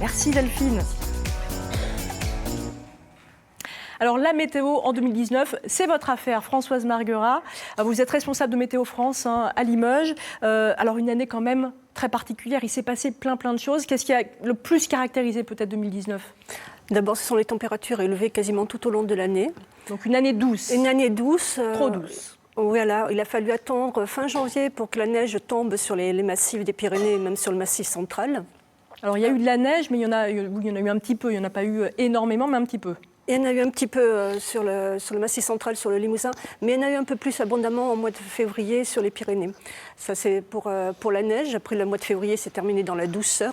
Merci Delphine. Alors la météo en 2019, c'est votre affaire, Françoise Marguerat. Vous êtes responsable de Météo France à Limoges. Alors une année quand même très particulière, il s'est passé plein de choses. Qu'est-ce qui a le plus caractérisé peut-être 2019 ? D'abord, ce sont les températures élevées quasiment tout au long de l'année. Donc une année douce. Une année douce. Trop douce. Voilà, il a fallu attendre fin janvier pour que la neige tombe sur les massifs des Pyrénées et même sur le massif central. Alors il y a eu de la neige, mais il y en a eu un petit peu. Il n'y en a pas eu énormément, mais un petit peu. Il y en a eu un petit peu sur le massif central, sur le Limousin, mais il y en a eu un peu plus abondamment au mois de février sur les Pyrénées. Ça, c'est pour la neige. Après, le mois de février s'est terminé dans la douceur.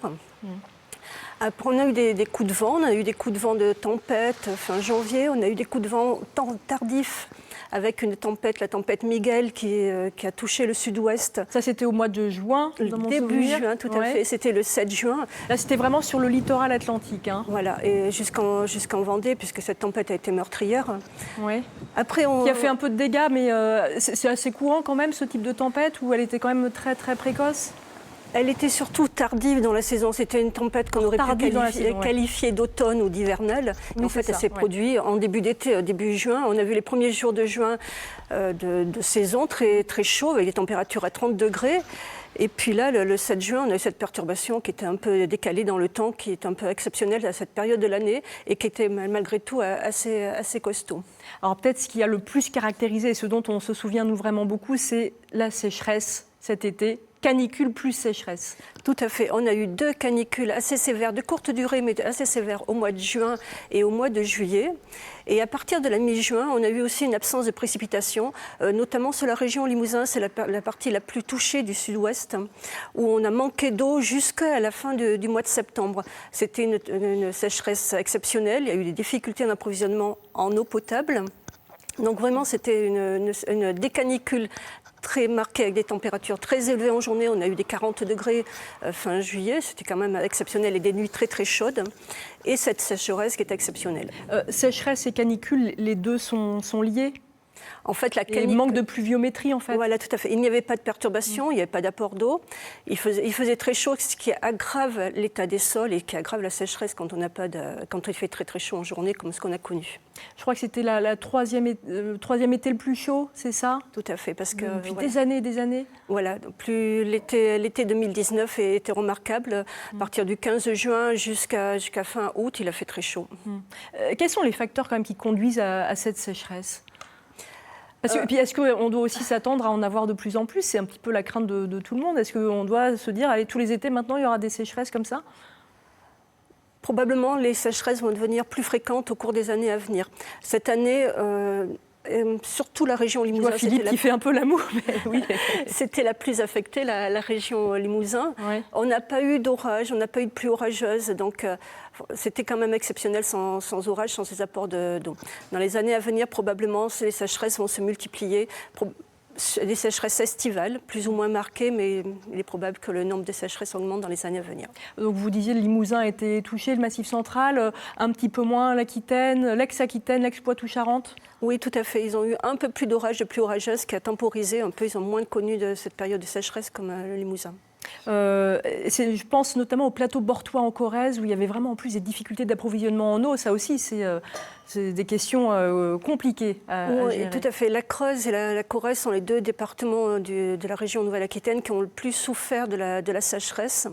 Après, on a eu des coups de vent. On a eu des coups de vent de tempête fin janvier. On a eu des coups de vent tardifs avec une tempête, la tempête Miguel, qui a touché le sud-ouest. Ça, c'était au mois de juin, dans mon début souvenir. Juin, tout à fait. C'était le 7 juin. Là, c'était vraiment sur le littoral atlantique. Hein. Voilà, et jusqu'en Vendée, puisque cette tempête a été meurtrière. Ouais. Après, Qui a fait un peu de dégâts, mais c'est assez courant quand même, ce type de tempête, où elle était quand même très précoce. Elle était surtout tardive dans la saison. C'était une tempête qu'on aurait pu qualifier d'automne ou d'hivernale. Oui, en fait, elle s'est produite en début d'été, début juin. On a vu les premiers jours de juin de saison très chaud, avec des températures à 30 degrés. Et puis là, le 7 juin, on a eu cette perturbation qui était un peu décalée dans le temps, qui est un peu exceptionnelle à cette période de l'année et qui était malgré tout assez costaud. Alors peut-être ce qui a le plus caractérisé, ce dont on se souvient nous vraiment beaucoup, c'est la sécheresse cet été. Canicule plus sécheresse. Tout à fait. On a eu 2 canicules assez sévères, de courte durée, mais assez sévères au mois de juin et au mois de juillet. Et à partir de la mi-juin, on a eu aussi une absence de précipitations, notamment sur la région Limousin. C'est la partie la plus touchée du sud-ouest, où on a manqué d'eau jusqu'à la fin du mois de septembre. C'était une sécheresse exceptionnelle. Il y a eu des difficultés d'approvisionnement en eau potable. Donc vraiment, c'était une décanicule très marquée avec des températures très élevées en journée. On a eu des 40 degrés fin juillet, c'était quand même exceptionnel, et des nuits très chaudes. Et cette sécheresse qui est exceptionnelle. Sécheresse et canicule, les deux sont liés ? En fait, la canicule... Il manque de pluviométrie, en fait. Voilà, tout à fait. Il n'y avait pas de perturbation, il n'y avait pas d'apport d'eau. Il faisait très chaud, ce qui aggrave l'état des sols et qui aggrave la sécheresse quand il fait très chaud en journée, comme ce qu'on a connu. Je crois que c'était la troisième été le plus chaud, c'est ça ? Tout à fait, parce que... Depuis des années et des années. Voilà, l'été 2019 était remarquable. À partir du 15 juin jusqu'à fin août, il a fait très chaud. Quels sont les facteurs quand même qui conduisent à cette sécheresse ? Puis est-ce qu'on doit aussi s'attendre à en avoir de plus en plus ? C'est un petit peu la crainte de tout le monde. Est-ce qu'on doit se dire, allez, tous les étés maintenant, il y aura des sécheresses comme ça ? Probablement, les sécheresses vont devenir plus fréquentes au cours des années à venir. Cette année, surtout la région Limousin. Je vois Philippe qui fait un peu l'amour, mais oui. C'était la plus affectée, la région Limousin. Ouais. On n'a pas eu d'orage, on n'a pas eu de pluie orageuse, donc c'était quand même exceptionnel sans orage, sans ces apports d'eau. Dans les années à venir, probablement, les sécheresses vont se multiplier. Des sécheresses estivales, plus ou moins marquées, mais il est probable que le nombre de sécheresses augmente dans les années à venir. Donc vous disiez le Limousin a été touché, le Massif central, un petit peu moins l'Aquitaine, l'ex-Aquitaine, l'ex-Poitou-Charentes ? Oui, tout à fait. Ils ont eu un peu plus d'orage, de pluie orageuse, qui a temporisé un peu. Ils ont moins connu de cette période de sécheresse comme le Limousin. Je pense notamment au plateau bortois en Corrèze, où il y avait vraiment en plus des difficultés d'approvisionnement en eau. Ça aussi, c'est des questions compliquées à gérer. Tout à fait. La Creuse et la Corrèze sont les 2 départements de la région Nouvelle-Aquitaine qui ont le plus souffert de la sécheresse.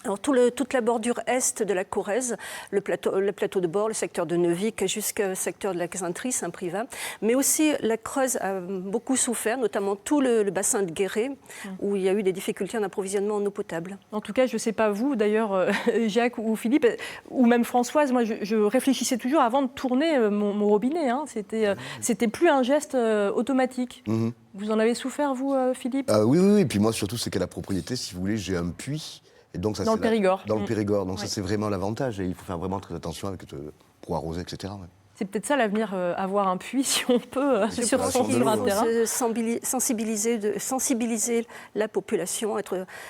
Alors toute la bordure est de la Corrèze, le plateau de Bord, le secteur de Neuvic jusqu'au secteur de la Cazenterie, Saint-Privat, mais aussi la Creuse a beaucoup souffert, notamment tout le bassin de Guéret, où il y a eu des difficultés en approvisionnement en eau potable. En tout cas, je ne sais pas vous, d'ailleurs, Jacques ou Philippe, ou même Françoise, moi je réfléchissais toujours avant de tourner mon robinet. Hein. C'était plus un geste automatique. Mmh. Vous en avez souffert, vous, Philippe ? Oui. Et puis moi, surtout, c'est qu'à la propriété, si vous voulez, j'ai un puits. Et donc, ça, dans le Périgord. Dans le Périgord. Donc ça, c'est vraiment l'avantage. Et il faut faire vraiment très attention pour arroser, etc. Ouais. C'est peut-être ça l'avenir, avoir un puits si on peut sur un terrain. Sensibiliser la population,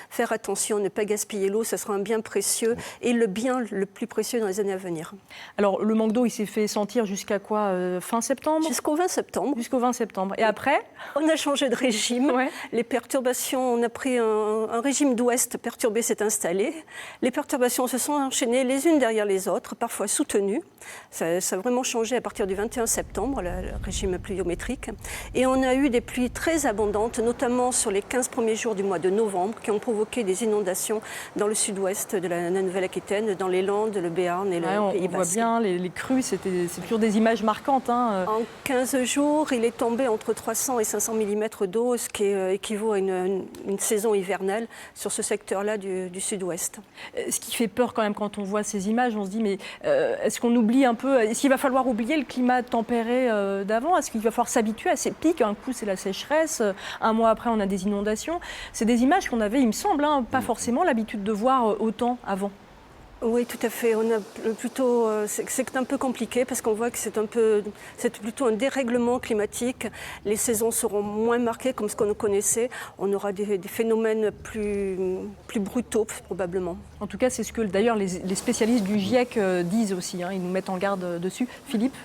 faire attention, ne pas gaspiller l'eau, ça sera un bien précieux et le bien le plus précieux dans les années à venir. Alors le manque d'eau, il s'est fait sentir jusqu'à quoi, fin septembre ? Jusqu'au 20 septembre. Jusqu'au 20 septembre. Et après ? On a changé de régime. Ouais. Les perturbations, on a pris un régime d'ouest perturbé s'est installé. Les perturbations se sont enchaînées les unes derrière les autres, parfois soutenues. Ça a vraiment changé à partir du 21 septembre, le régime pluviométrique. Et on a eu des pluies très abondantes, notamment sur les 15 premiers jours du mois de novembre, qui ont provoqué des inondations dans le sud-ouest de la Nouvelle-Aquitaine, dans les Landes, le Béarn et le Pays Basque. On voit bien les crues, c'est toujours des images marquantes. Hein. En 15 jours, il est tombé entre 300 et 500 mm d'eau, ce qui équivaut à une saison hivernale sur ce secteur-là du sud-ouest. Ce qui fait peur quand même quand on voit ces images, on se dit mais est-ce qu'on oublie un peu, est-ce qu'il va falloir oublier le climat tempéré d'avant ? Est-ce qu'il va falloir s'habituer à ces pics ? Un coup c'est la sécheresse, un mois après on a des inondations. C'est des images qu'on avait, il me semble, pas forcément l'habitude de voir autant avant. Oui, tout à fait. On a plutôt, c'est un peu compliqué parce qu'on voit que c'est plutôt un dérèglement climatique. Les saisons seront moins marquées comme ce qu'on connaissait. On aura des phénomènes plus brutaux probablement. En tout cas, c'est ce que d'ailleurs les spécialistes du GIEC disent aussi. Ils nous mettent en garde dessus. Philippe ?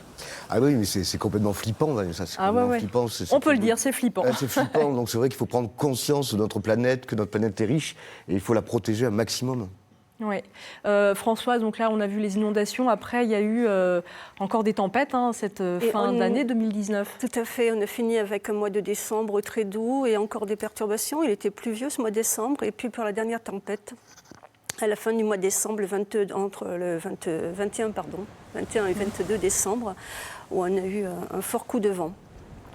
Ah oui, mais c'est complètement flippant. Ça, flippant. On peut le dire, c'est flippant. C'est flippant. Donc c'est vrai qu'il faut prendre conscience de notre planète, que notre planète est riche, et il faut la protéger un maximum. Oui. Françoise, donc là, on a vu les inondations. Après, il y a eu encore des tempêtes cette fin d'année 2019. Tout à fait. On a fini avec un mois de décembre très doux et encore des perturbations. Il était pluvieux ce mois de décembre. Et puis pour la dernière tempête, à la fin du mois de décembre, entre le 21 et 22 décembre, où on a eu un fort coup de vent.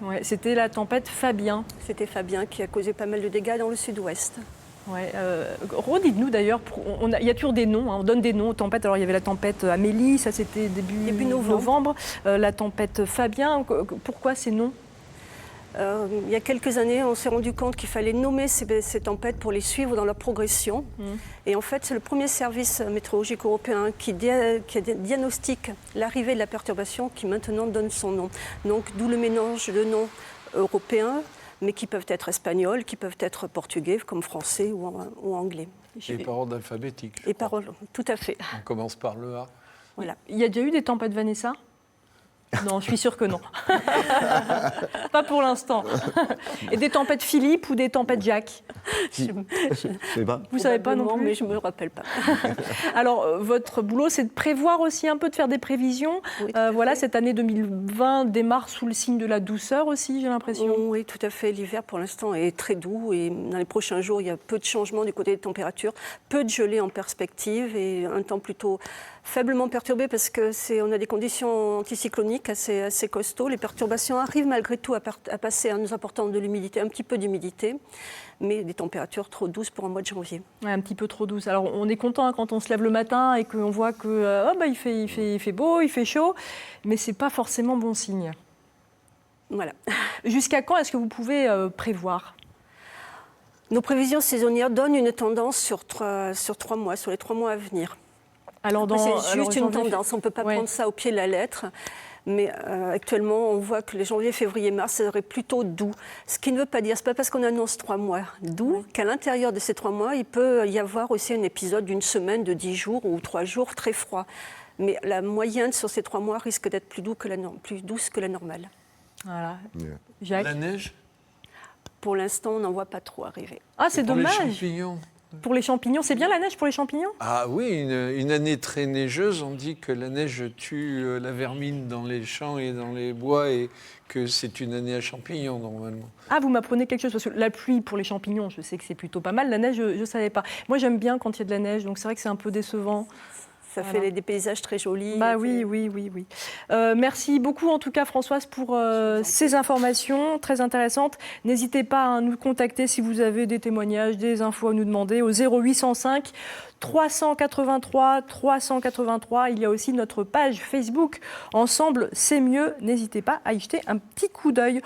Ouais, c'était la tempête Fabien. C'était Fabien qui a causé pas mal de dégâts dans le sud-ouest. Ouais, redites-nous d'ailleurs, il y a toujours des noms, on donne des noms aux tempêtes. Alors il y avait la tempête Amélie, ça c'était début novembre. La tempête Fabien, pourquoi ces noms ? Il y a quelques années, on s'est rendu compte qu'il fallait nommer ces tempêtes pour les suivre dans leur progression. Et en fait, c'est le premier service météorologique européen qui diagnostique l'arrivée de la perturbation qui maintenant donne son nom. Donc d'où le mélange de noms européens, mais qui peuvent être espagnols, qui peuvent être portugais, comme français ou anglais. Et par ordre alphabétique. Et par ordre, tout à fait. On commence par le A. Voilà. Il y a déjà eu des tempêtes Vanessa ? Non, je suis sûre que non. Pas pour l'instant. Et des tempêtes Philippe ou des tempêtes Jacques ? Je sais pas. Vous ne savez pas non plus ? Mais je ne me rappelle pas. Alors, votre boulot, c'est de prévoir aussi un peu, de faire des prévisions. Oui, voilà, cette année 2020 démarre sous le signe de la douceur aussi, j'ai l'impression. Oui, tout à fait. L'hiver, pour l'instant, est très doux. Et dans les prochains jours, il y a peu de changements du côté des températures, peu de gelée en perspective et un temps plutôt faiblement perturbé parce qu'on a des conditions anticycloniques assez costauds. Les perturbations arrivent malgré tout à passer en nous apportant de l'humidité, un petit peu d'humidité, mais des températures trop douces pour un mois de janvier. Ouais, un petit peu trop douce. Alors on est content quand on se lève le matin et qu'on voit que il fait beau, il fait chaud, mais c'est pas forcément bon signe. Voilà. Jusqu'à quand est-ce que vous pouvez prévoir ? Nos prévisions saisonnières donnent une tendance sur 3 mois, sur les 3 mois à venir. C'est juste une tendance, on ne peut pas prendre ça au pied de la lettre. Mais actuellement, on voit que les janvier, février, mars, ça serait plutôt doux. Ce qui ne veut pas dire, ce n'est pas parce qu'on annonce 3 mois doux qu'à l'intérieur de ces 3 mois, il peut y avoir aussi un épisode d'une semaine, de 10 jours ou 3 jours très froid. Mais la moyenne sur ces 3 mois risque d'être plus douce que la normale. Voilà. Jacques ? La neige ? Pour l'instant, on n'en voit pas trop arriver. Ah, c'est dommage. Les champignons. Pour les champignons, c'est bien la neige pour les champignons ? Ah oui, une année très neigeuse, on dit que la neige tue la vermine dans les champs et dans les bois et que c'est une année à champignons normalement. Ah, vous m'apprenez quelque chose, parce que la pluie pour les champignons, je sais que c'est plutôt pas mal. La neige, je ne savais pas. Moi, j'aime bien quand il y a de la neige, donc c'est vrai que c'est un peu décevant. Ça fait des paysages très jolis. Bah oui. Merci beaucoup en tout cas Françoise pour ces informations très intéressantes. N'hésitez pas à nous contacter si vous avez des témoignages, des infos à nous demander au 0805 383 383. Il y a aussi notre page Facebook Ensemble c'est mieux. N'hésitez pas à y jeter un petit coup d'œil.